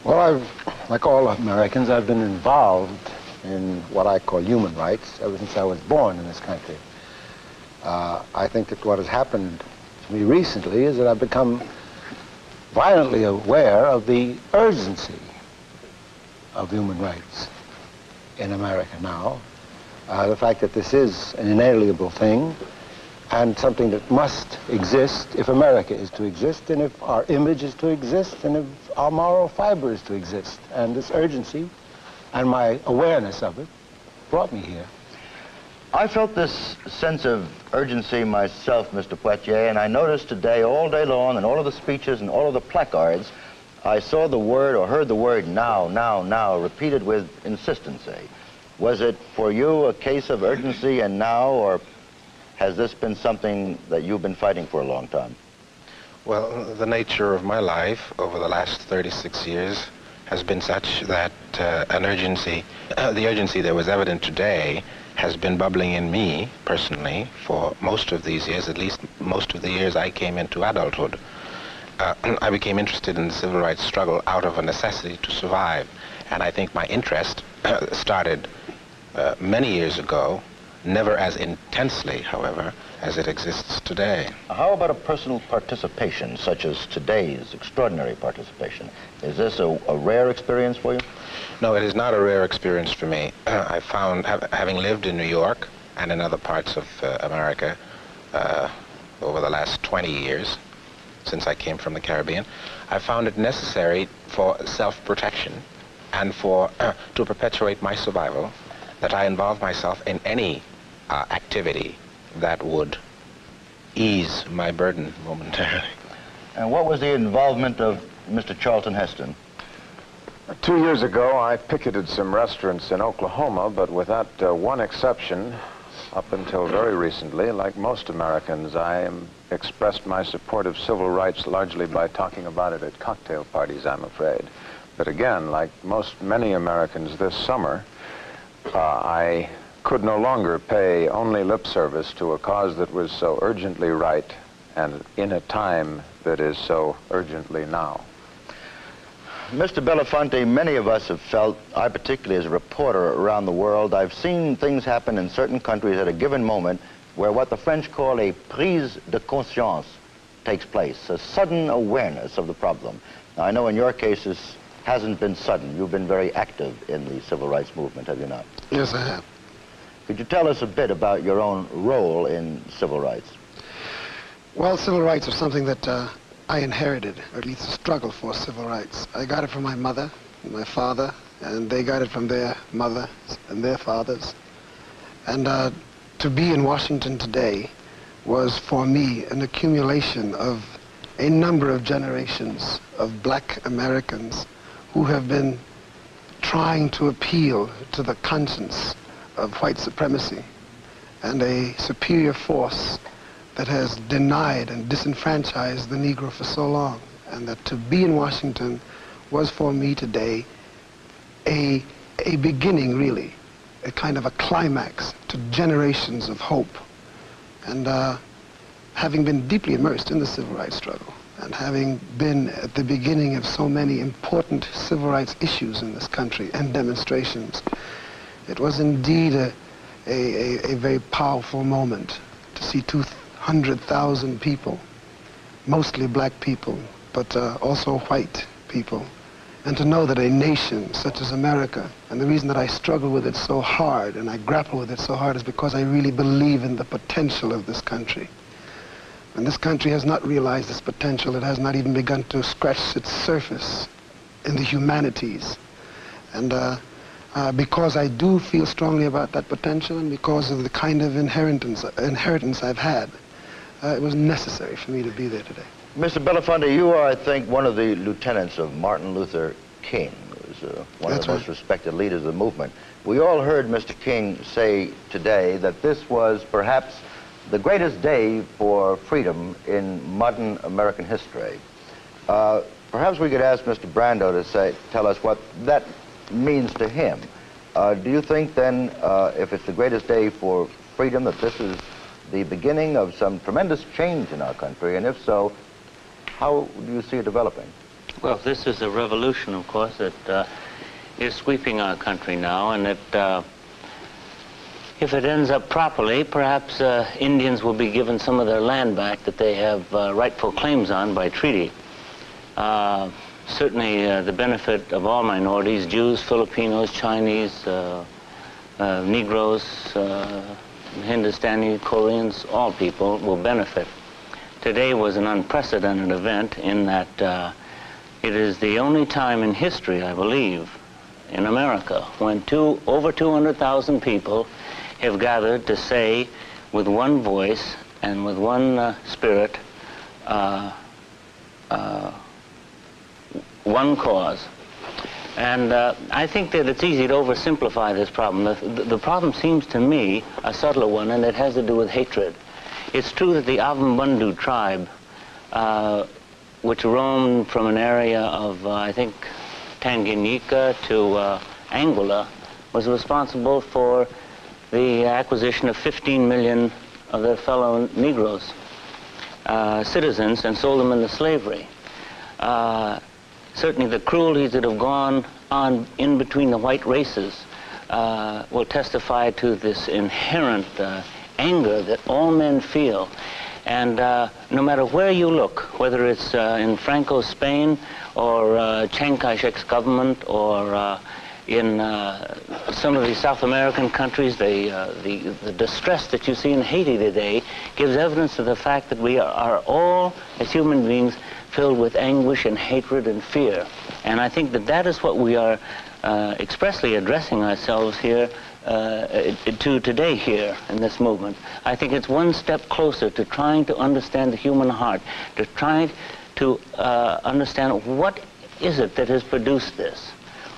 Well, like all Americans, I've been involved in what I call human rights ever since I was born in this country. I think that what has happened to me recently is that I've become violently aware of the urgency of human rights in America now. The fact that this is an inalienable thing and something that must exist if America is to exist, and if our image is to exist, and if our moral fiber is to exist. And this urgency and my awareness of it brought me here. I felt this sense of urgency myself, Mr. Poitier, and I noticed today, all day long, in all of the speeches and all of the placards, I saw the word or heard the word now, now, now, repeated with insistency. Was it for you a case of urgency and now, or has this been something that you've been fighting for a long time? Well, the nature of my life over the last 36 years has been such that the urgency that was evident today has been bubbling in me personally for most of these years, at least most of the years I came into adulthood. I became interested in the civil rights struggle out of a necessity to survive, and I think my interest started many years ago, never as intensely, however, as it exists today. How about a personal participation, such as today's extraordinary participation? Is this a rare experience for you? No, it is not a rare experience for me. I found, having lived in New York and in other parts of America over the last 20 years, since I came from the Caribbean, I found it necessary for self-protection and for to perpetuate my survival that I involve myself in any activity that would ease my burden momentarily. And what was the involvement of Mr. Charlton Heston? 2 years ago, I picketed some restaurants in Oklahoma, but without one exception, up until very recently, like most Americans, I expressed my support of civil rights largely by talking about it at cocktail parties, I'm afraid. But again, like many Americans this summer, I could no longer pay only lip service to a cause that was so urgently right and in a time that is so urgently now. Mr. Belafonte, many of us have felt, I particularly as a reporter around the world, I've seen things happen in certain countries at a given moment where what the French call a prise de conscience takes place, a sudden awareness of the problem. Now, I know in your case this hasn't been sudden. You've been very active in the civil rights movement, have you not? Yes, I have. Could you tell us a bit about your own role in civil rights? Well, civil rights are something that I inherited, or at least a struggle for civil rights. I got it from my mother and my father, and they got it from their mothers and their fathers. And to be in Washington today was, for me, an accumulation of a number of generations of black Americans who have been trying to appeal to the conscience of white supremacy and a superior force that has denied and disenfranchised the Negro for so long. And that to be in Washington was for me today a beginning, really, a kind of a climax to generations of hope. And having been deeply immersed in the civil rights struggle, and having been at the beginning of so many important civil rights issues in this country and demonstrations, it was indeed a very powerful moment to see 200,000 people, mostly black people, but also white people, and to know that a nation such as America, and the reason that I struggle with it so hard and I grapple with it so hard is because I really believe in the potential of this country. And this country has not realized its potential. It has not even begun to scratch its surface in the humanities. And because I do feel strongly about that potential, and because of the kind of inheritance I've had, it was necessary for me to be there today. Mr. Belafonte, you are, I think, one of the lieutenants of Martin Luther King, who was one of the most respected leaders of the movement. We all heard Mr. King say today that this was perhaps the greatest day for freedom in modern American history. Perhaps we could ask Mr. Brando to tell us what that means to him. Do you think then, if it's the greatest day for freedom, that this is the beginning of some tremendous change in our country? And if so, how do you see it developing? Well, this is a revolution, of course, that is sweeping our country now, and that if it ends up properly, perhaps Indians will be given some of their land back that they have rightful claims on by treaty. Certainly the benefit of all minorities, Jews, Filipinos, Chinese, Negroes, Hindustani, Koreans, all people will benefit. Today was an unprecedented event in that it is the only time in history, I believe, in America, when over 200,000 people have gathered to say with one voice and with one spirit, one cause. And I think that it's easy to oversimplify this problem. The problem seems to me a subtler one, and it has to do with hatred. It's true that the Avambandhu tribe, which roamed from an area of, I think, Tanganyika to Angola, was responsible for the acquisition of 15 million of their fellow Negroes, citizens, and sold them into slavery. Certainly the cruelties that have gone on in between the white races will testify to this inherent anger that all men feel. And no matter where you look, whether it's in Franco's Spain or Chiang Kai-shek's government or in some of these South American countries, the distress that you see in Haiti today gives evidence of the fact that we are all, as human beings, filled with anguish and hatred and fear. And I think that that is what we are expressly addressing ourselves here to today here in this movement. I think it's one step closer to trying to understand the human heart, to trying to understand what is it that has produced this.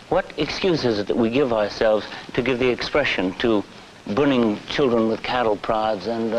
What excuse is it that we give ourselves to give the expression to burning children with cattle prods and